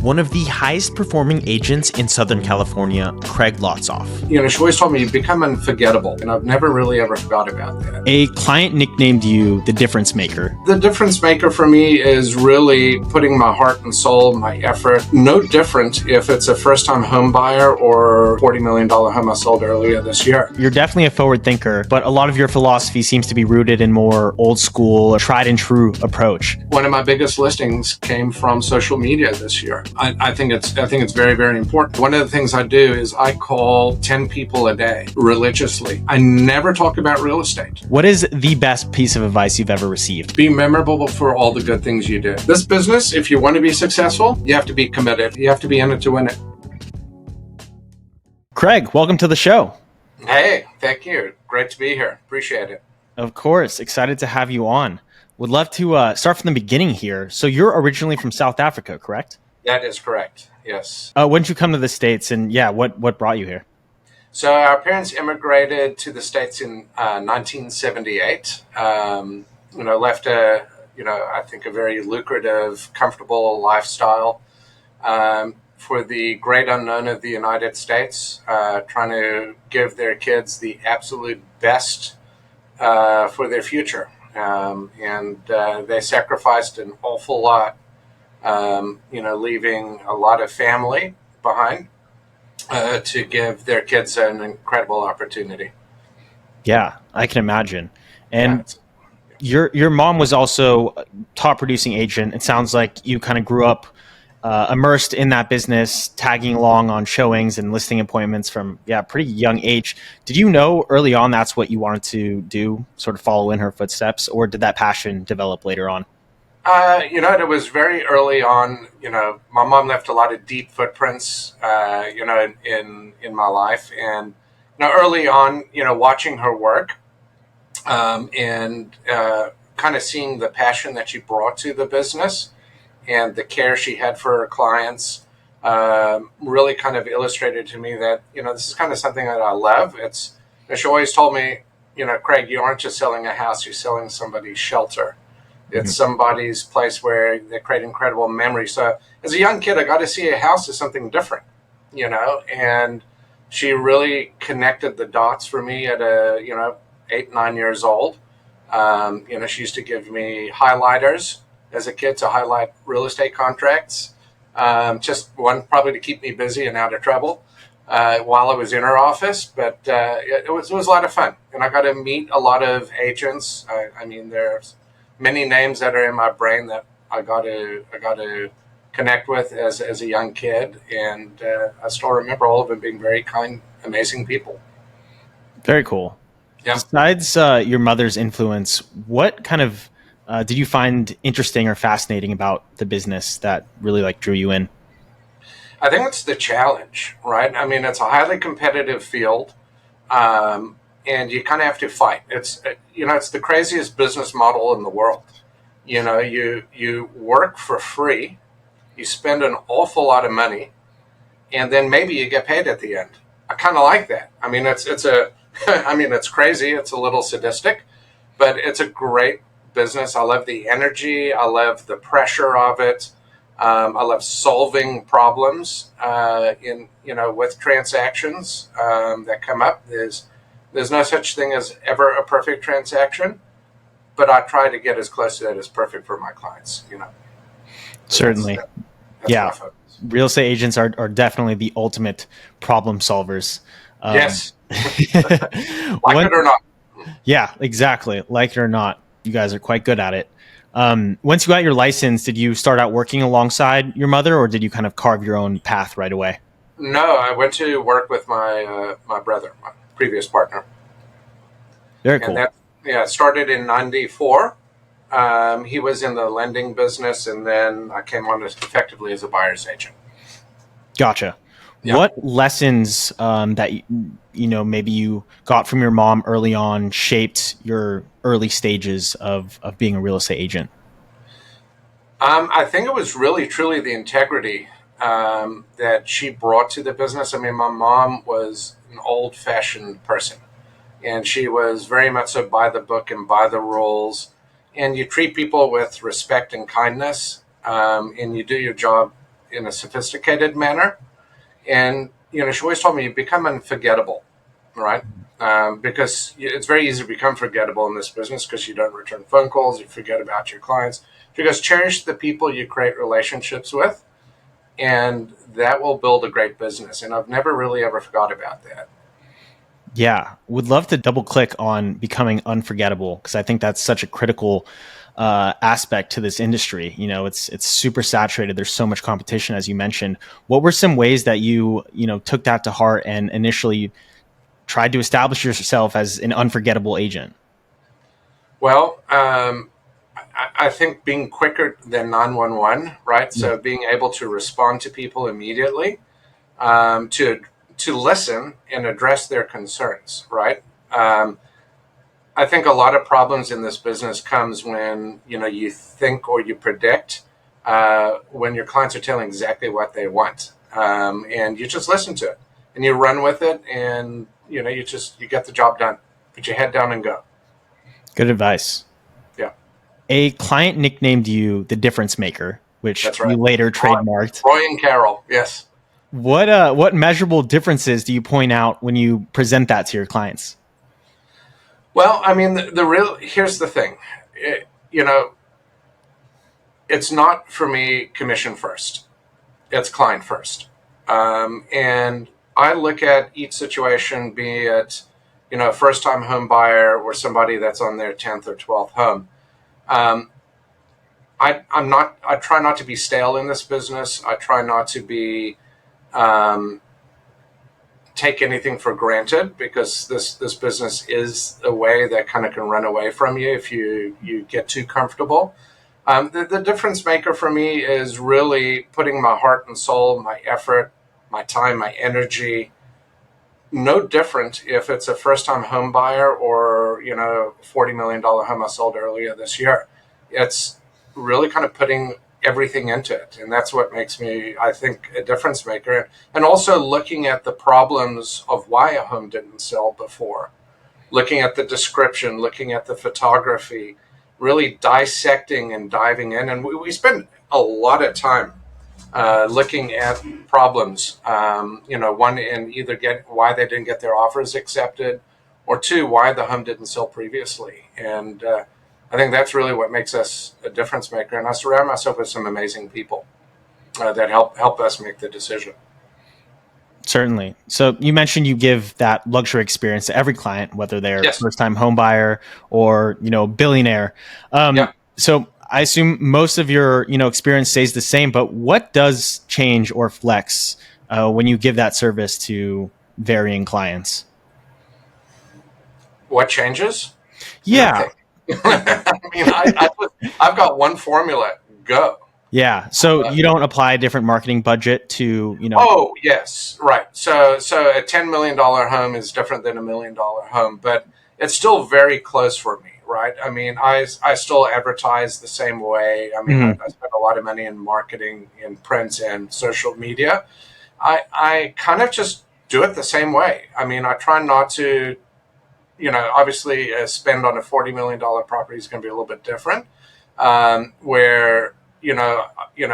one of the highest performing agents in Southern California, Craig Lotzof. She always told me you become unforgettable, and I've never really ever forgot about that. A client nicknamed you the difference maker. The difference maker for me is really putting my heart and soul, my effort. No different if it's a first-time home buyer or $40 million home I sold earlier this year. You're definitely a forward thinker, but a lot of your philosophy seems to be rooted in more old school, tried and true approach. One of my biggest listings came from social media this year. I think it's very, very important. One of the things I do is I call 10 people a day religiously. I never talk about real estate. What is the best piece of advice you've ever received? Be memorable for all the good things you do. This business, if you want to be successful, you have to be committed. You have to be in it to win it. Craig, welcome to the show. Hey, thank you. Great to be here. Appreciate it. Of course. Excited to have you on. Would love to start from the beginning here. So you're originally from South Africa, correct? That is correct. Yes. When did you come to the States, and what brought you here? So our parents immigrated to the States in 1978. Left I think a very lucrative, comfortable lifestyle for the great unknown of the United States, trying to give their kids the absolute best for their future. And they sacrificed an awful lot, leaving a lot of family behind to give their kids an incredible opportunity. Yeah, I can imagine. And your mom was also a top producing agent. It sounds like you kind of grew up immersed in that business, tagging along on showings and listing appointments from pretty young age. Did you know early on that's what you wanted to do, sort of follow in her footsteps, or did that passion develop later on? It was very early on. My mom left a lot of deep footprints, in my life, and early on, watching her work, and kind of seeing the passion that she brought to the business and the care she had for her clients, really kind of illustrated to me that this is kind of something that I love. She always told me, Craig, you aren't just selling a house; you're selling somebody's shelter. It's somebody's place where they create incredible memories. So as a young kid, I got to see a house as something different, and she really connected the dots for me at 8, 9 years old. She used to give me highlighters as a kid to highlight real estate contracts. Just one, probably to keep me busy and out of trouble while I was in her office. But it was a lot of fun. And I got to meet a lot of agents. There's many names that are in my brain that I got to connect with as a young kid, and I still remember all of them being very kind, amazing people. Very cool. Yeah. Besides your mother's influence, what kind of did you find interesting or fascinating about the business that really drew you in? I think it's the challenge, right? It's a highly competitive field. And you kind of have to fight. It's the craziest business model in the world. You work for free, you spend an awful lot of money, and then maybe you get paid at the end. I kind of like that. It's crazy. It's a little sadistic, but it's a great business. I love the energy. I love the pressure of it. I love solving problems with transactions that come up. There's no such thing as ever a perfect transaction, but I try to get as close to that as perfect for my clients, Certainly. That's real estate agents are definitely the ultimate problem solvers. Yes. Like it or not. Yeah, exactly. Like it or not, you guys are quite good at it. Once you got your license, did you start out working alongside your mother, or did you kind of carve your own path right away? No, I went to work with my brother, my previous partner. Very cool. And that started in 94. He was in the lending business, and then I came on effectively as a buyer's agent. Gotcha. Yeah. What lessons that maybe you got from your mom early on shaped your early stages of being a real estate agent? I think it was really, truly the integrity that she brought to the business. My mom was an old-fashioned person, and she was very much so by the book and by the rules. And you treat people with respect and kindness, and you do your job in a sophisticated manner. And, she always told me, you become unforgettable, right? Because it's very easy to become forgettable in this business because you don't return phone calls, you forget about your clients. She goes, cherish the people you create relationships with, and that will build a great business. And I've never really ever forgot about that. Yeah, would love to double click on becoming unforgettable because I think that's such a critical aspect to this industry. It's super saturated. There's so much competition, as you mentioned. What were some ways that you took that to heart and initially tried to establish yourself as an unforgettable agent? Well, I think being quicker than 911, right? Yeah. So being able to respond to people immediately, to listen and address their concerns, right? I think a lot of problems in this business comes when you think or you predict when your clients are telling exactly what they want, and you just listen to it and you run with it, and you get the job done. Put your head down and go. Good advice. Yeah, A client nicknamed you the difference maker, which that's you right. later Roy, trademarked. Roy and Carol. Yes. What measurable differences do you point out when you present that to your clients? Well, I mean, the real here's the thing. It's not for me commission first. It's client first. And I look at each situation, be it a first time home buyer or somebody that's on their 10th or 12th home. Um, I try not to be stale in this business. I try not to be um, take anything for granted, because this business is a way that kind of can run away from you if you get too comfortable. The difference maker for me is really putting my heart and soul, my effort, my time, my energy. No different if it's a first time home buyer or $40 million home I sold earlier this year. It's really kind of putting everything into it, and that's what makes me, I think, a difference maker. And also looking at the problems of why a home didn't sell before, looking at the description, looking at the photography, really dissecting and diving in. And we spend a lot of time looking at problems. One, in either get why they didn't get their offers accepted, or two, why the home didn't sell previously. And I think that's really what makes us a difference maker. And I surround myself with some amazing people that help us make the decision. Certainly. So you mentioned you give that luxury experience to every client, whether they're Yes. first time home buyer or, billionaire. Yeah. So I assume most of your, experience stays the same, but what does change or flex when you give that service to varying clients? What changes? Yeah. Nothing. I mean, I've got one formula. Go. Yeah. So you don't apply a different marketing budget to, Oh, yes, right. So a $10 million home is different than $1 million home, but it's still very close for me, right? I mean, I still advertise the same way. I mean, Mhm. I spend a lot of money in marketing, in print and social media. I kind of just do it the same way. I mean, I try not to, obviously, spend on a $40 million property is going to be a little bit different. Where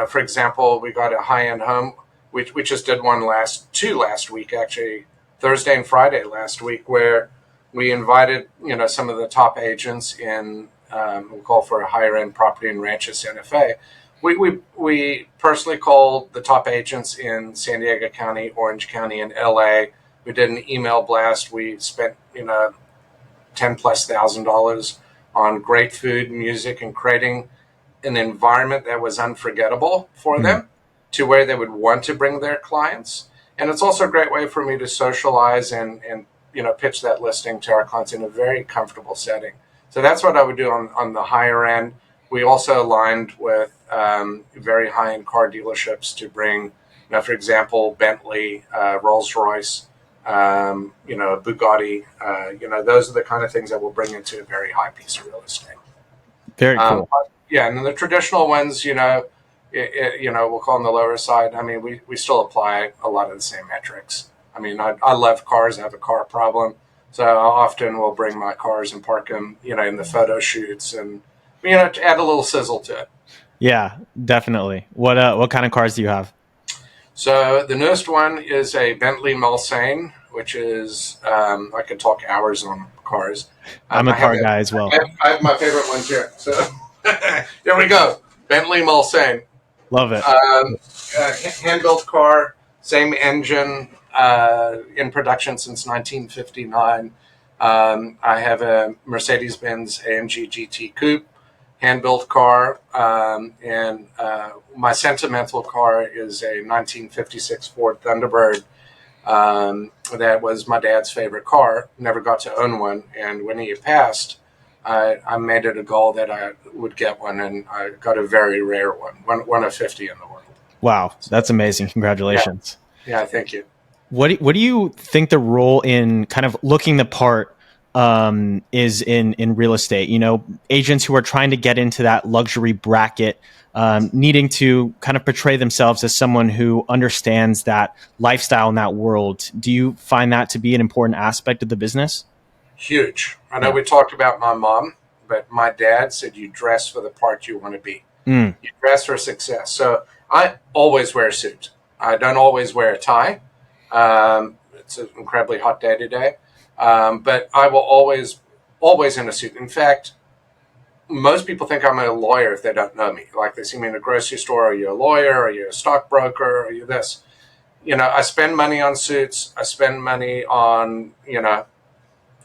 for example, we got a high end home. We just did last week, actually, Thursday and Friday last week, where we invited some of the top agents in. We call for a higher end property in Rancho Santa Fe. We personally called the top agents in San Diego County, Orange County, and LA. We did an email blast. We spent 10,000+ on great food, music, and creating an environment that was unforgettable for Mhm. them, to where they would want to bring their clients. And it's also a great way for me to socialize and pitch that listing to our clients in a very comfortable setting. So that's what I would do on the higher end. We also aligned with very high end car dealerships to bring, for example, Bentley, Rolls Royce, Bugatti. Those are the kind of things that we'll bring into a very high piece of real estate. Very Um, cool. yeah, and then the traditional ones, we'll call them the lower side. I mean, we still apply a lot of the same metrics. I mean, I love cars. I have a car problem, so I often will bring my cars and park them, in the photo shoots, and to add a little sizzle to it. Yeah, definitely. What kind of cars do you have? So the newest one is a Bentley Mulsanne, which is I could talk hours on cars. I'm a I have car it. guy as well. I have my favorite ones here. So here we go. Bentley Mulsanne, Love it. um, hand built car, same engine, in production since 1959. I have a Mercedes Benz AMG GT Coupe, hand built car, and my sentimental car is a 1956 Ford Thunderbird. That was my dad's favorite car. Never got to own one, and when he passed, I made it a goal that I would get one, and I got a very rare one of 50 in the world. Wow, that's amazing. Yeah, Congratulations. yeah, thank you. What do you think the role in kind of looking the part is in real estate? You know, agents who are trying to get into that luxury bracket, needing to kind of portray themselves as someone who understands that lifestyle in that world. Do you find that to be an important aspect of the business? Huge. I know Yeah. we talked about my mom, but my dad said you dress for the part you want to be. Mm, You dress for success. So I always wear a suit. I don't always wear a tie. It's an incredibly hot day today, but I will always in a suit. In fact, most people think I'm a lawyer if they don't know me. Like they see me in a grocery store. Are you a lawyer? Are you a stockbroker? Are you this? I spend money on suits. I spend money on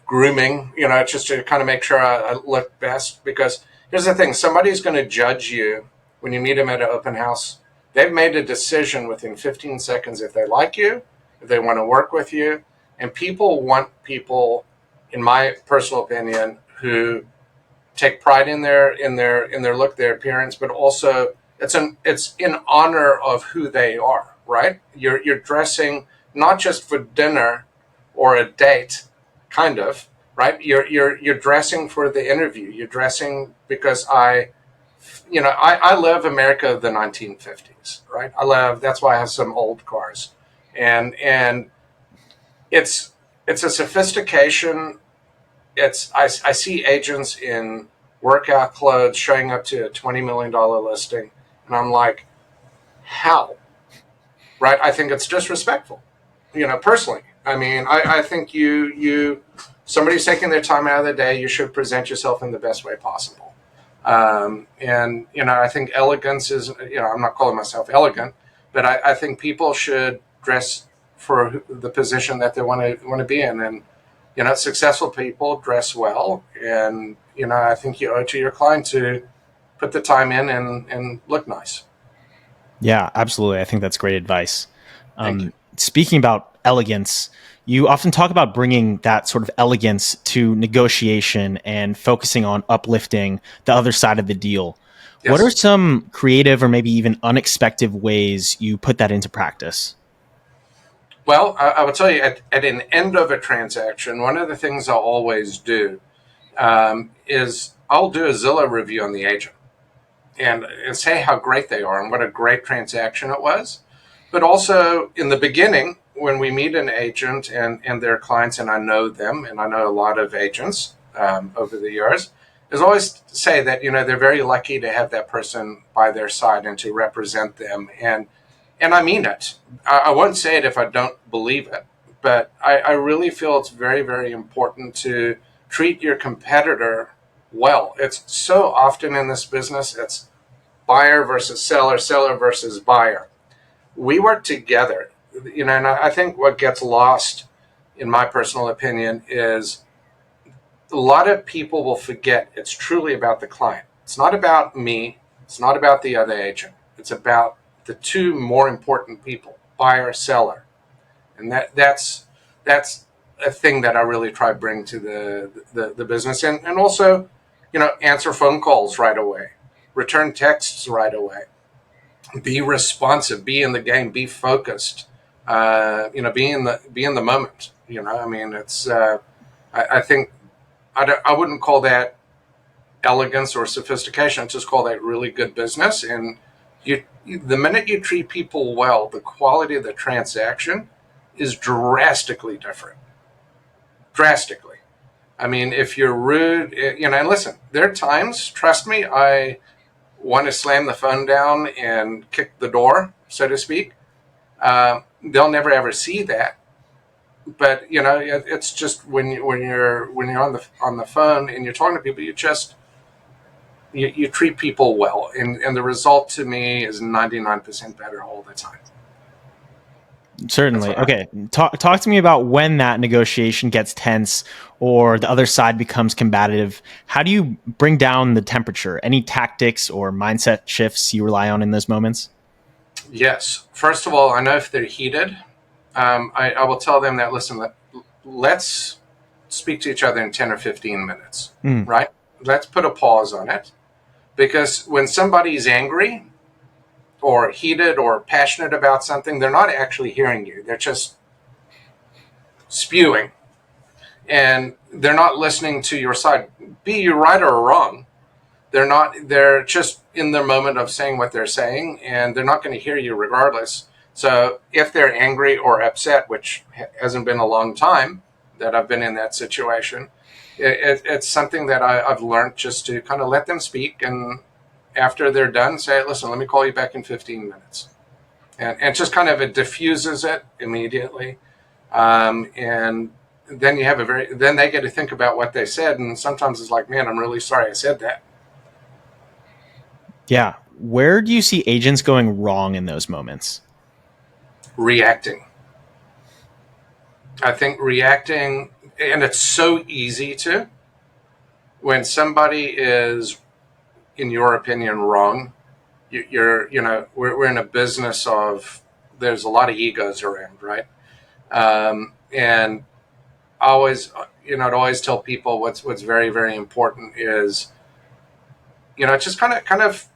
grooming, just to kind of make sure I look best. Because here's the thing, somebody's going to judge you when you meet them at an open house. They've made a decision within 15 seconds if they like you, if they want to work with you. And people want people, in my personal opinion, who take pride in their look, their appearance, but also it's in honor of who they are, right? You're dressing not just for dinner or a date, kind of, right? You're dressing for the interview. You're dressing because I live America of the 1950s, right? That's why I have some old cars, and it's it's a sophistication. I see agents in workout clothes showing up to a $20 million listing, and I'm like, how? Right? I think it's disrespectful. Personally. I mean, I think somebody's taking their time out of the day. You should present yourself in the best way possible. And I think elegance is. I'm not calling myself elegant, but I think people should dress for the position that they want to be in, and successful people dress well, and I think you owe it to your client to put the time in and look nice. yeah, absolutely. I think that's great advice. Thank you. Speaking about elegance, you often talk about bringing that sort of elegance to negotiation and focusing on uplifting the other side of the deal. What are Yes. some creative or maybe even unexpected ways you put that into practice? Well, I will tell you at an end of a transaction, one of the things I'll always do is I'll do a Zillow review on the agent and say how great they are and what a great transaction it was. But also in the beginning, when we meet an agent and their clients, and I know them, and I know a lot of agents over the years, is always say that they're very lucky to have that person by their side and to represent them, and I mean it. I won't say it if I don't believe it, but I really feel it's very, very important to treat your competitor well. It's so often in this business, it's buyer versus seller, seller versus buyer. We work together, and I think what gets lost, in my personal opinion, is a lot of people will forget it's truly about the client. It's not about me. It's not about the other agent. It's about the two more important people, buyer, seller, and that's a thing that I really try to bring to the business, and also, answer phone calls right away, return texts right away, be responsive, be in the game, be focused, be in the moment. I mean, it's I think I wouldn't call that elegance or sophistication. I just call that really good business. And the minute you treat people well, the quality of the transaction is drastically different. Drastically. I mean, if you're rude, and listen, there are times, trust me, I want to slam the phone down and kick the door, so to speak. They'll never ever see that. But it's just when you're on the phone and you're talking to people, you treat people well, and the result to me is 99% better all the time. That's Certainly. what I. Okay. Talk to me about when that negotiation gets tense or the other side becomes combative. How do you bring down the temperature? Any tactics or mindset shifts you rely on in those moments? Yes. First of all, I know if they're heated, I will tell them that, listen, let's speak to each other in 10 or 15 minutes, Mm, right? Let's put a pause on it. Because when somebody's angry or heated or passionate about something, they're not actually hearing you. They're just spewing, and they're not listening to your side. Be you right or wrong. They're just in their moment of saying what they're saying, and they're not going to hear you regardless. So if they're angry or upset, which hasn't been a long time that I've been in that situation, it's something that I've learned just to kind of let them speak, and after they're done, say, listen, let me call you back in 15 minutes. And just kind of it diffuses it immediately. And then then they get to think about what they said. And sometimes it's like, man, I'm really sorry I said that. yeah. Where do you see agents going wrong in those moments? Reacting. I think reacting, and it's so easy to, when somebody is, in your opinion, wrong. We're in a business of, there's a lot of egos around, right? And I always, I'd always tell people what's very, very important is, just kind of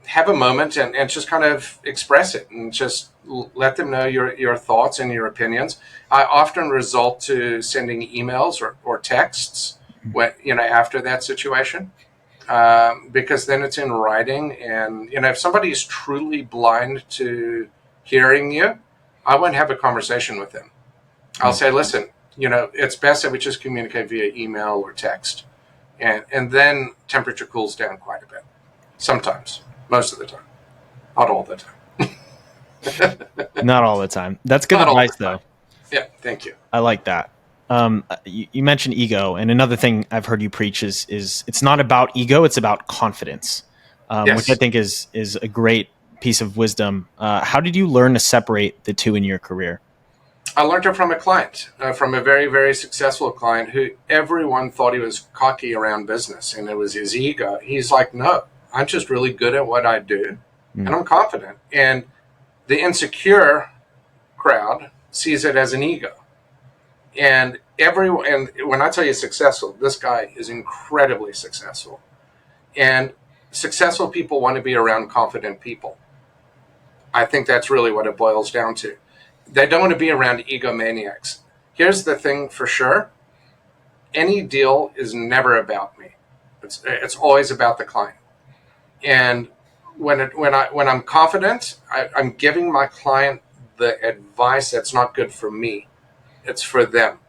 have a moment and just kind of express it and just let them know your thoughts and your opinions. I often resort to sending emails or texts when, after that situation, because then it's in writing. And, if somebody is truly blind to hearing you, I won't have a conversation with them. I'll Mm. say, listen, it's best that we just communicate via email or text. And then temperature cools down quite a bit. Sometimes, most of the time, not all the time. Not all the time. That's good Not all advice, the time. though. Yeah, thank you. I like that. You mentioned ego, and another thing I've heard you preach is it's not about ego; it's about confidence, which I Yes. think is a great piece of wisdom. How did you learn to separate the two in your career? I learned it from a client, from a very, very successful client who everyone thought he was cocky around business, and it was his ego. He's like, no, I'm just really good at what I do, and Mm. I'm confident. And the insecure crowd sees it as an ego. And when I tell you successful, this guy is incredibly successful. And successful people want to be around confident people. I think that's really what it boils down to. They don't want to be around egomaniacs. Here's the thing for sure: any deal is never about me. It's always about the client. And when I'm confident, I'm giving my client the advice that's not good for me. It's for them.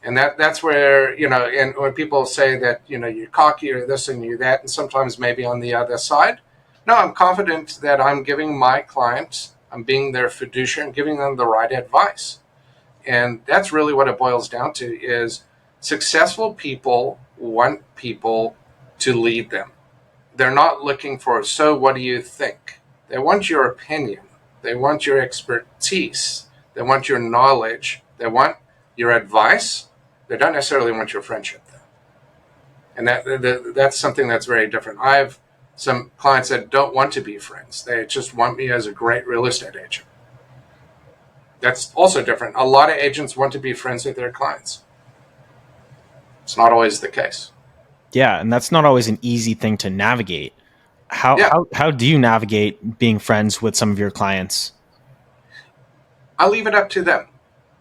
And that's where, and when people say that, you're cocky or this and you that, and sometimes maybe on the other side, no, I'm confident that I'm giving my clients, I'm being their fiduciary, I'm giving them the right advice. And that's really what it boils down to is successful people want people to lead them. They're not looking for, so what do you think? They want your opinion. They want your expertise. They want your knowledge. They want your advice. They don't necessarily want your friendship, though. And that's something that's very different. I have some clients that don't want to be friends. They just want me as a great real estate agent. That's also different. A lot of agents want to be friends with their clients. It's not always the case. Yeah, and that's not always an easy thing to navigate. How Yeah, how how do you navigate being friends with some of your clients? I leave it up to them.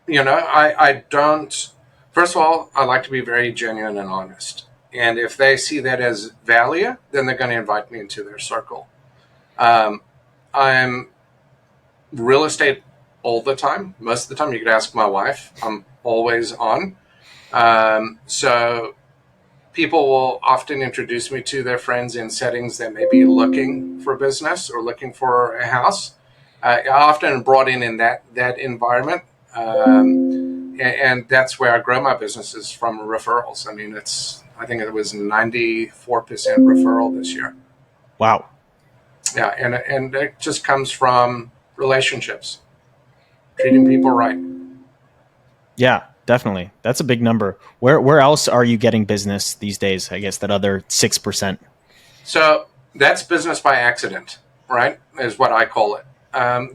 I don't. First of all, I like to be very genuine and honest. And if they see that as value, then they're going to invite me into their circle. Um, I'm real estate all the time. Most of the time, you could ask my wife. I'm always on. So people will often introduce me to their friends in settings that may be looking for business or looking for a house. I often brought in that environment, and that's where I grow my businesses from referrals. I mean, I think it was 94% referral this year. Wow. Yeah, and it just comes from relationships, treating people right. Yeah, definitely. That's a big number. Where else are you getting business these days? I guess that other 6%. So that's business by accident, right? Is what I call it.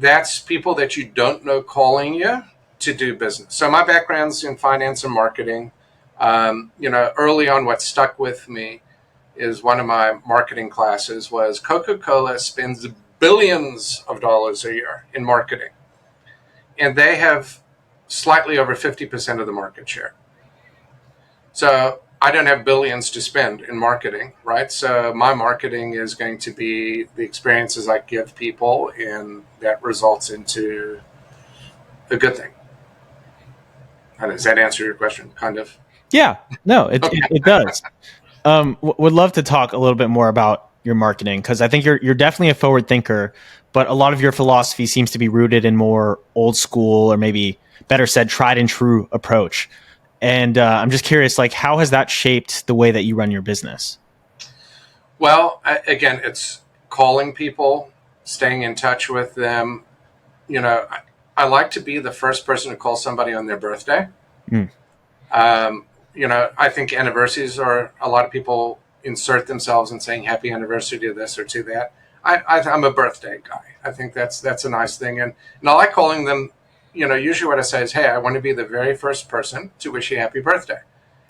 That's people that you don't know calling you to do business. So my background's in finance and marketing. Early on, what stuck with me is one of my marketing classes was Coca-Cola spends billions of dollars a year in marketing, and they have slightly over 50% of the market share. So I don't have billions to spend in marketing, right? So my marketing is going to be the experiences I give people, and that results into a good thing. Does that answer your question? Kind of. Yeah, no, Okay. it does. Would love to talk a little bit more about your marketing because I think you're definitely a forward thinker, but a lot of your philosophy seems to be rooted in more old school or maybe better said, tried and true approach. And I'm just curious, like, how has that shaped the way that you run your business? Well, again, it's calling people, staying in touch with them. I like to be the first person to call somebody on their birthday. Mm. Um, I think anniversaries are a lot of people insert themselves in saying happy anniversary to this or to that. I'm a birthday guy. I think that's a nice thing, and I like calling them. Usually what I say is, hey, I want to be the very first person to wish you happy birthday,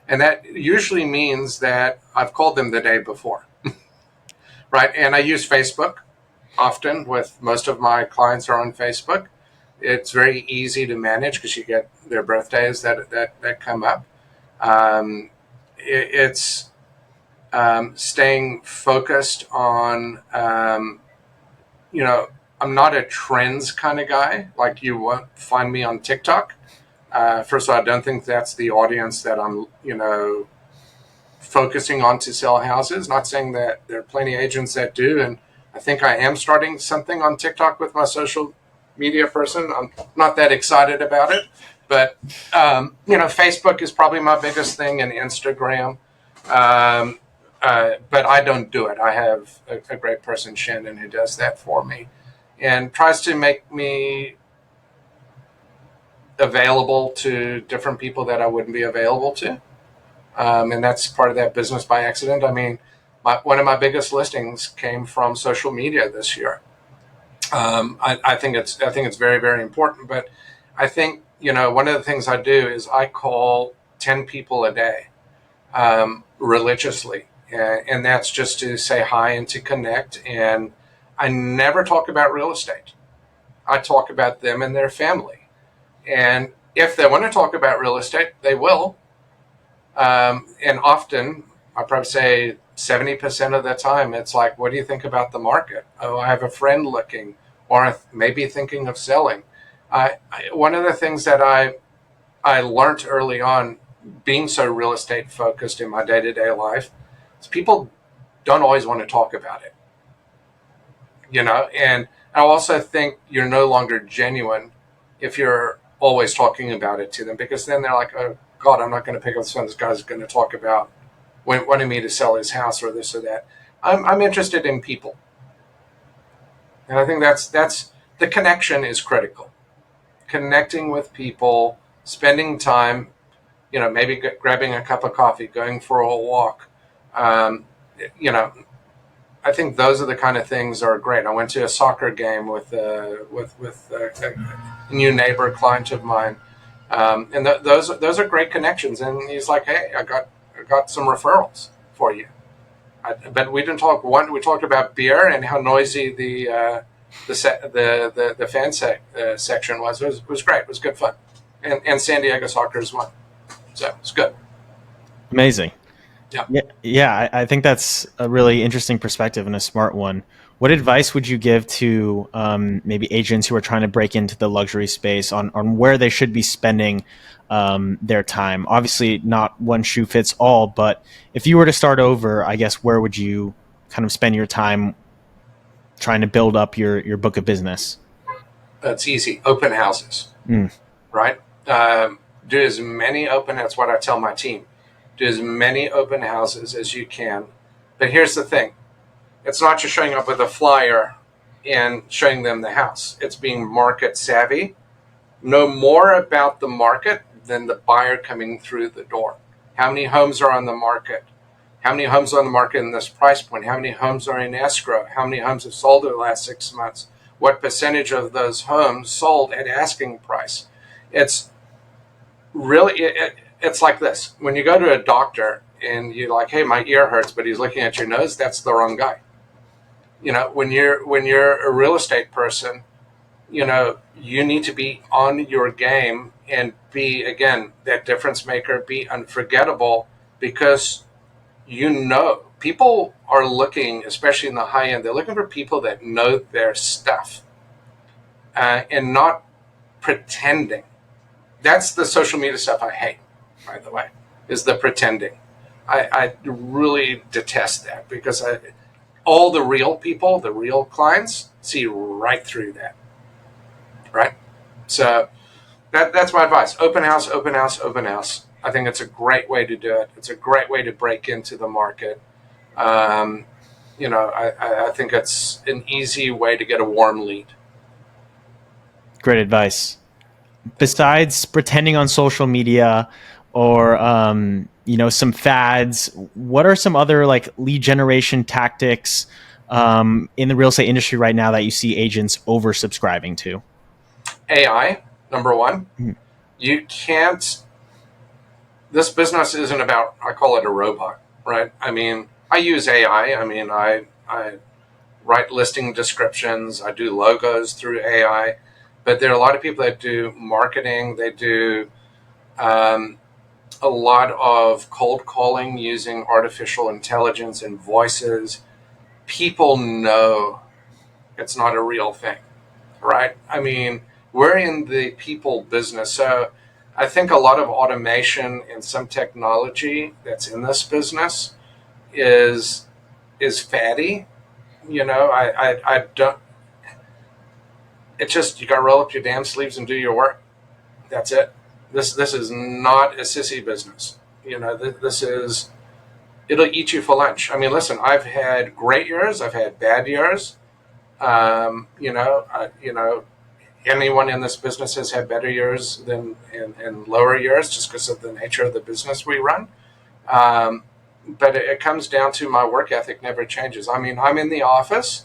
and that usually means that I've called them the day before, right? And I use Facebook often. With most of my clients are on Facebook. It's very easy to manage because you get their birthdays that come up. Um, it's staying focused on, I'm not a trends kind of guy. Like you won't find me on TikTok. First of all, I don't think that's the audience that I'm, focusing on to sell houses. Not saying that there are plenty of agents that do. And I think I am starting something on TikTok with my social media person. I'm not that excited about it. But, Facebook is probably my biggest thing, and Instagram. Um, but I don't do it. I have a great person, Shannon, who does that for me and tries to make me available to different people that I wouldn't be available to. And that's part of that business by accident. I mean, one of my biggest listings came from social media this year. I think it's very, very important. But I think one of the things I do is I call 10 people a day religiously, and that's just to say hi and to connect. And I never talk about real estate. I talk about them and their family. And if they want to talk about real estate, they will. And often, I probably say 70% of the time, it's like, what do you think about the market? Oh, I have a friend looking, or maybe thinking of selling. One of the things that I learned early on, being so real estate focused in my day to day life, is people don't always want to talk about it. And I also think you're no longer genuine if you're always talking about it to them, because then they're like, oh God, I'm not going to pick up the phone. This guy's going to talk about wanting me to sell his house or this or that. I'm interested in people, and I think that's the connection is critical. Connecting with people, spending time, maybe grabbing a cup of coffee, going for a walk. Um, you know, I think those are the kind of things that are great. I went to a soccer game with a new neighbor client of mine, and those are great connections. And he's like, "Hey, I got some referrals for you." But we didn't talk. We talked about beer and how noisy the fan section was. It was great. It was good fun, and San Diego soccer as well. So it's good. Amazing. Yeah. Yeah, I think that's a really interesting perspective and a smart one. What advice would you give to maybe agents who are trying to break into the luxury space on where they should be spending their time? Obviously, not one shoe fits all, but if you were to start over, I guess where would you kind of spend your time trying to build up your book of business? It's easy. Open houses, Mm. right? Do as many open. That's what I tell my team. Do as many open houses as you can. But here's the thing: it's not just showing up with a flyer and showing them the house. It's being market savvy. Know more about the market than the buyer coming through the door. How many homes are on the market? How many homes are on the market in this price point? How many homes are in escrow? How many homes have sold in the last 6 months? What percentage of those homes sold at asking price? It's really, it's like this. When you go to a doctor and you're like, hey, my ear hurts, but he's looking at your nose, that's the wrong guy. When you're a real estate person, you need to be on your game and be, again, that difference maker, be unforgettable, because people are looking, especially in the high end, they're looking for people that know their stuff, and not pretending. That's the social media stuff I hate, by the way, is the pretending. I really detest that, because all the real people, the real clients, see right through that, right? So that's my advice. Open house, open house, open house. I think it's a great way to do it. It's a great way to break into the market. Um, I think it's an easy way to get a warm lead. Great advice. Besides pretending on social media or some fads, what are some other like lead generation tactics in the real estate industry right now that you see agents oversubscribing to? AI, number one. Mhm. You can't, this business isn't about, I call it a robot, right? I mean, I use AI. I mean, I write listing descriptions, I do logos through AI, but there are a lot of people that do marketing, they do um, a lot of cold calling using artificial intelligence and voices. People know it's not a real thing, right? I mean, we're in the people business. So I think a lot of automation and some technology that's in this business is fatty. I don't. It's just, you got to roll up your damn sleeves and do your work. That's it. This is not a sissy business. This is, it'll eat you for lunch. I mean, listen, I've had great years, I've had bad years. Anyone in this business has had better years than and lower years, just because of the nature of the business we run. Um, but it comes down to my work ethic never changes. I mean, I'm in the office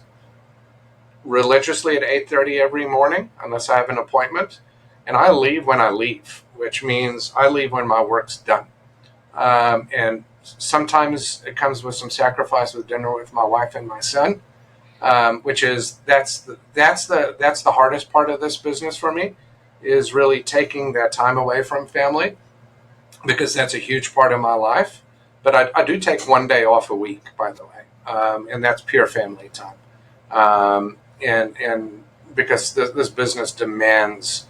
religiously at 8:30 every morning, unless I have an appointment, and I leave when I leave, which means I leave when my work's done. And sometimes it comes with some sacrifice with dinner with my wife and my son, which is that's the hardest part of this business for me, is really taking that time away from family, because that's a huge part of my life. But I do take one day off a week, by the way, and that's pure family time. And because this business demands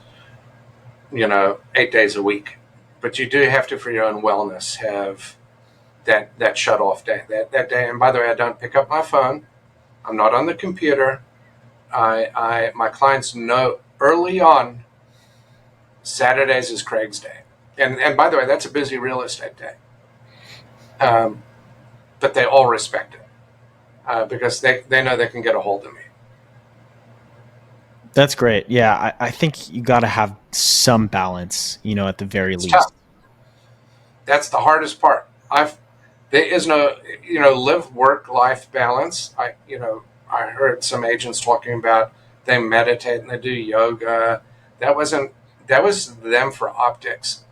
8 days a week, but you do have to, for your own wellness, have that shut off day, that day. And by the way, I don't pick up my phone. I'm not on the computer. My clients know early on Saturdays is Craig's day, and by the way, that's a busy real estate day. Um, but they all respect it, because they know they can get a hold of me. That's great. Yeah, I think you got to have some balance, at the very It's tough. least. That's the hardest part. There is no live work life balance. I heard some agents talking about they meditate and they do yoga. That wasn't that was them for optics.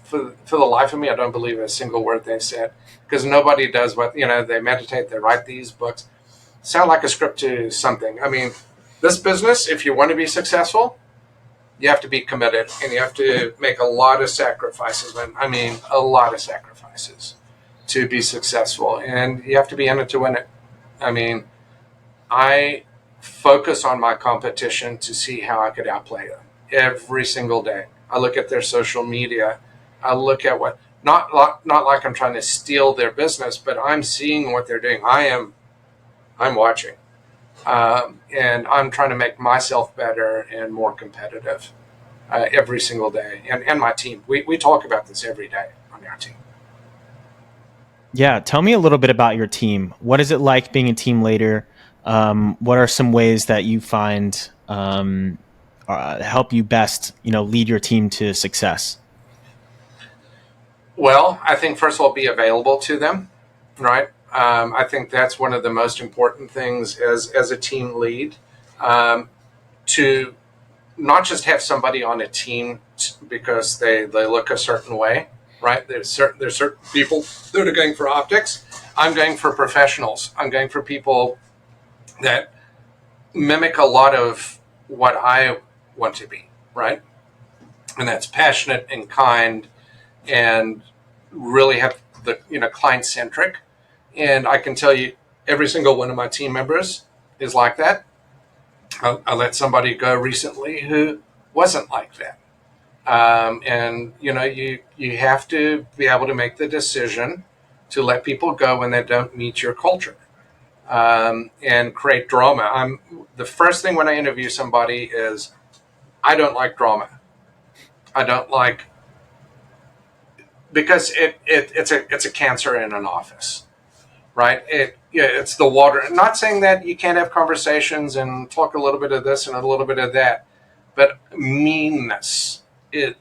For the life of me, I don't believe a single word they said, because nobody does what they meditate. They write these books. Sound like a script to something. I mean, this business, if you want to be successful, you have to be committed, and you have to make a lot of sacrifices. I mean, a lot of sacrifices to be successful, and you have to be in it to win it. I mean, I focus on my competition to see how I could outplay them every single day. I look at their social media. I look at what, not like I'm trying to steal their business, but I'm seeing what they're doing. I'm watching. And I'm trying to make myself better and more competitive every single day. And my team, we talk about this every day on our team. Yeah, tell me a little bit about your team. What is it like being a team leader? What are some ways that you find help you best, lead your team to success? Well, I think first of all, be available to them, right? I think that's one of the most important things as a team lead, to not just have somebody on a team because they look a certain way, right? There's certain people that are going for optics. I'm going for professionals. I'm going for people that mimic a lot of what I want to be, right? And that's passionate and kind and really have the client centric. And I can tell you, every single one of my team members is like that. I let somebody go recently who wasn't like that. And you have to be able to make the decision to let people go when they don't meet your culture, and create drama. The first thing when I interview somebody is I don't like drama. I don't like because it's a cancer in an office, right? It's the water. Not saying that you can't have conversations and talk a little bit of this and a little bit of that, but meanness.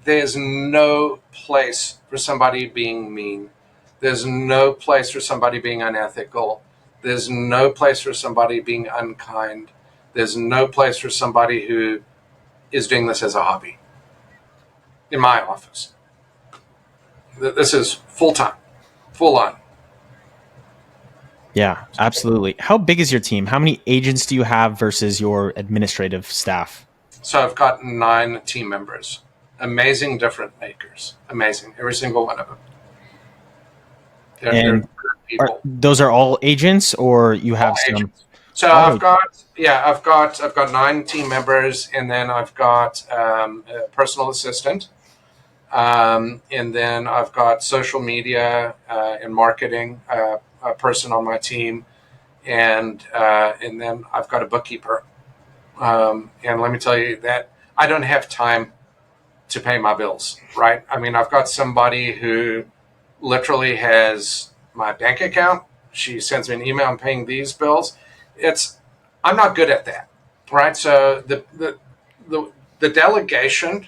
There's no place for somebody being mean. There's no place for somebody being unethical. There's no place for somebody being unkind. There's no place for somebody who is doing this as a hobby. In my office, this is full time, full on. Yeah, absolutely. How big is your team? How many agents do you have versus your administrative staff? So I've got 9 team members, amazing different makers, amazing, every single one of them. They're And good people. those are all agents, or you All have some agents. So all I've agents? got I've got 9 team members, and then I've got a personal assistant, and then I've got social media and marketing, a person on my team, and then I've got a bookkeeper. And let me tell you that I don't have time to pay my bills. Right? I mean, I've got somebody who literally has my bank account. She sends me an email. I'm paying these bills. It's I'm not good at that, right? So the delegation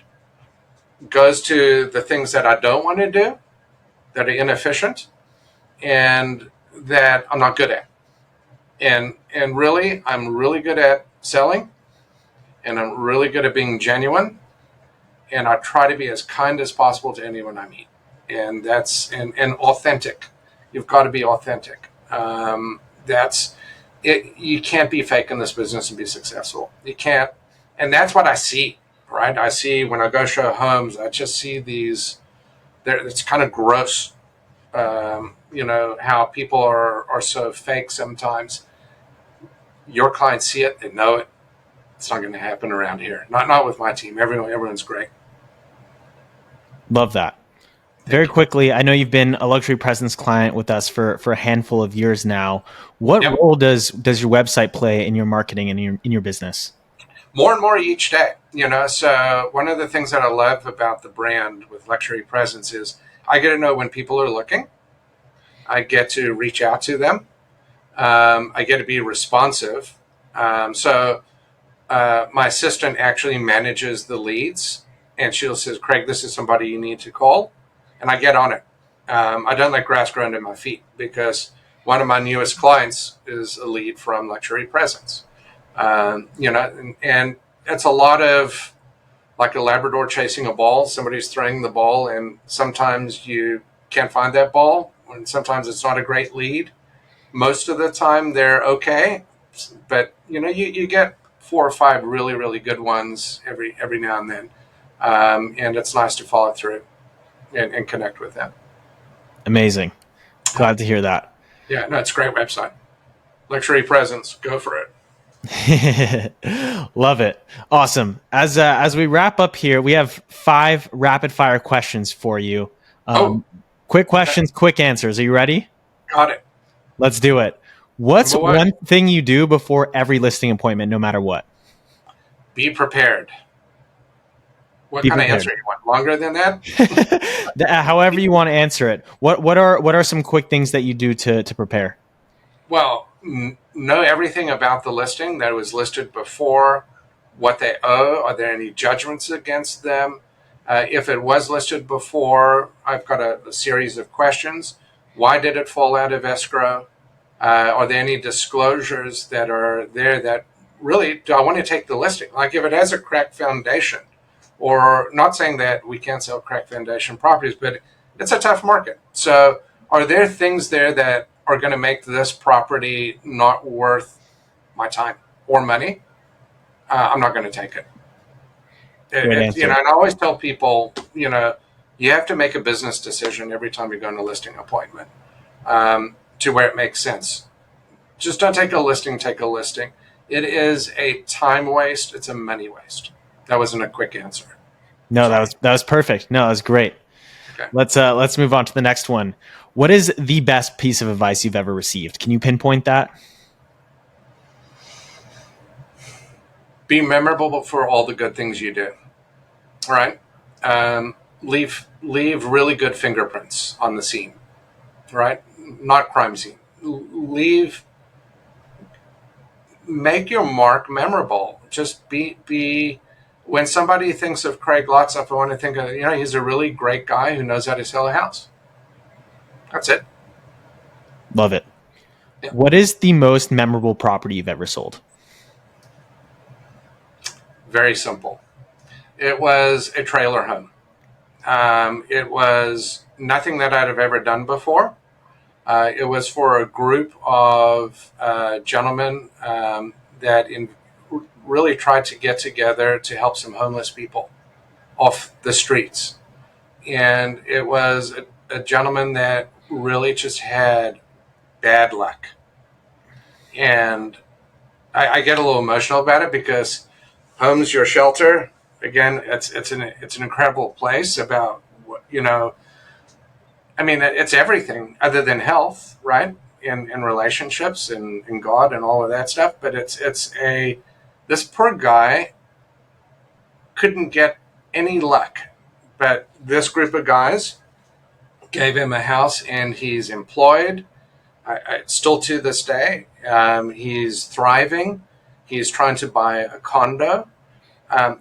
goes to the things that I don't want to do, that are inefficient, and that I'm not good at. And really, I'm really good at selling, and I'm really good at being genuine, and I try to be as kind as possible to anyone I meet, and authentic. You've got to be authentic. That's it. You can't be fake in this business and be successful. You can't, and that's what I see. Right? I see when I go show homes. I just see these. It's kind of gross. How people are so fake sometimes. Your clients see it, they know it. It's not going to happen around here. Not with my team. Everyone's great. Love that. Very Thank you. quickly, I know you've been a luxury presence client with us for a handful of years now. What Yep. role does your website play in your marketing and in your business? More and more each day. So one of the things that I love about the brand with luxury presence is I get to know when people are looking. I get to reach out to them. I get to be responsive. My assistant actually manages the leads, and she'll says, "Craig, this is somebody you need to call," and I get on it. I don't let grass grow under my feet because one of my newest clients is a lead from Luxury Presence. And it's a lot of like a Labrador chasing a ball. Somebody's throwing the ball, and sometimes you can't find that ball, and sometimes it's not a great lead. Most of the time, they're okay, but you get 4 or 5 really really good ones every now and then, and it's nice to follow through and connect with them. Amazing. Glad to hear that. Yeah, no, it's a great website. Luxury Presence, go for it. Love it. Awesome. As we wrap up here, we have 5 rapid fire questions for you. Oh, Quick okay, questions, quick answers. Are you ready? got it. Let's do it. What's Number one, one thing you do before every listing appointment, no matter what? be prepared. What Be kind of prepared. answer you want? Longer than that? However you want to answer it. What are some quick things that you do to prepare? Well, know everything about the listing that was listed before, what they owe. Are there any judgments against them? If it was listed before, I've got a series of questions. Why did it fall out of escrow? Are there any disclosures that are there that really do I want to take the listing? Like if it has a cracked foundation, or not saying that we can't sell cracked foundation properties, but it's a tough market. So are there things there that are going to make this property not worth my time or money? I'm not going to take it. Great You know, answer. and I always tell people, you know, you have to make a business decision every time you go on a listing appointment to where it makes sense. Just don't take a listing, take a listing. It is a time waste. It's a money waste. That wasn't a quick answer. No, that Sorry. was perfect. No, that was great. Okay. Let's move on to the next one. What is the best piece of advice you've ever received? Can you pinpoint that? Be memorable for all the good things you do. All right. Leave really good fingerprints on the scene. Right. Not crime scene. Leave. Make your mark memorable. Just be. When somebody thinks of Craig Lotzof, I want to think of, you know, he's a really great guy who knows how to sell a house. That's it. Love it. Yeah. What is the most memorable property you've ever sold? Very simple. It was a trailer home. It was nothing that I'd have ever done before. It was for a group of gentlemen that really tried to get together to help some homeless people off the streets. And it was a gentleman that really just had bad luck. And I get a little emotional about it because home's your shelter. Again, it's an incredible place about, you know, I mean, it's everything other than health, right? In relationships and in God and all of that stuff. But this poor guy couldn't get any luck. But this group of guys gave him a house and he's employed. Still to this day, he's thriving. He's trying to buy a condo.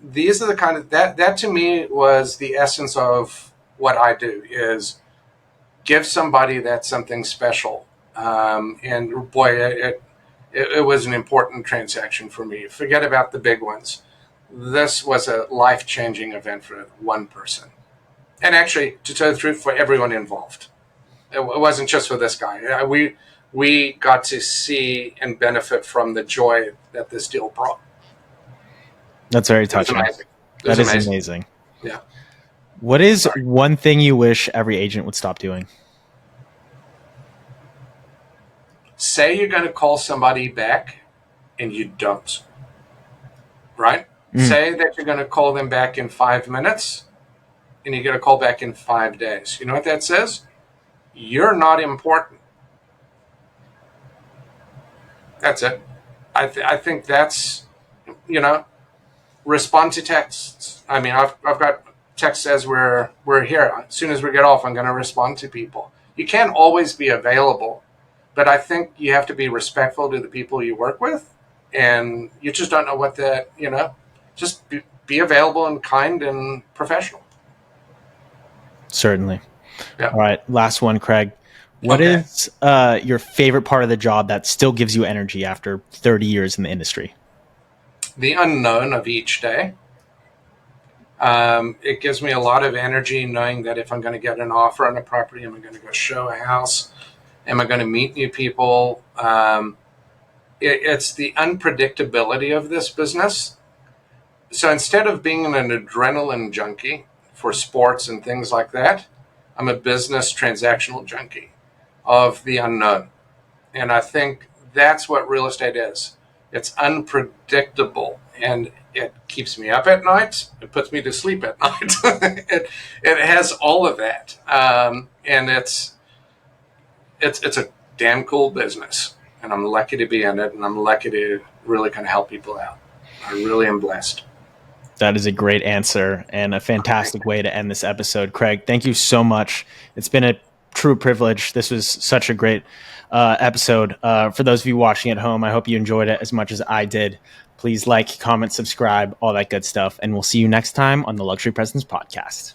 These are the kind of that to me was the essence of what I do is give somebody that something special. And boy, it was an important transaction for me. Forget about the big ones. This was a life-changing event for one person. And actually, to tell the truth, for everyone involved. It wasn't just for this guy. We got to see and benefit from the joy that this deal brought. That's very It was touching. amazing. It was That is amazing. amazing. Yeah. What is Sorry. one thing you wish every agent would stop doing? Say you're going to call somebody back and you don't. Right? Say that you're going to call them back in 5 minutes and you get a call back in 5 days. You know what that says? You're not important. That's it. I think that's, you know, respond to texts. I mean, I've got texts as we're here. As soon as we get off, I'm going to respond to people. You can't always be available, but I think you have to be respectful to the people you work with, and you just don't know what that, you know, just be available and kind and professional. Certainly. Yeah. All right, last one, Craig. What Okay. is your favorite part of the job that still gives you energy after 30 years in the industry? The unknown of each day. It gives me a lot of energy knowing that if I'm going to get an offer on a property, am I going to go show a house? Am I going to meet new people? It's the unpredictability of this business. So instead of being an adrenaline junkie for sports and things like that, I'm a business transactional junkie of the unknown. And I think that's what real estate is. It's unpredictable and it keeps me up at night. It puts me to sleep at night. it has all of that. And it's a damn cool business. and I'm lucky to be in it, and I'm lucky to really kind of help people out. I really am blessed. That is a great answer and a fantastic way to end this episode. Craig, thank you so much. It's been a true privilege. This was such a great episode. For those of you watching at home, I hope you enjoyed it as much as I did. Please like, comment, subscribe, all that good stuff. And we'll see you next time on the Luxury Presence Podcast.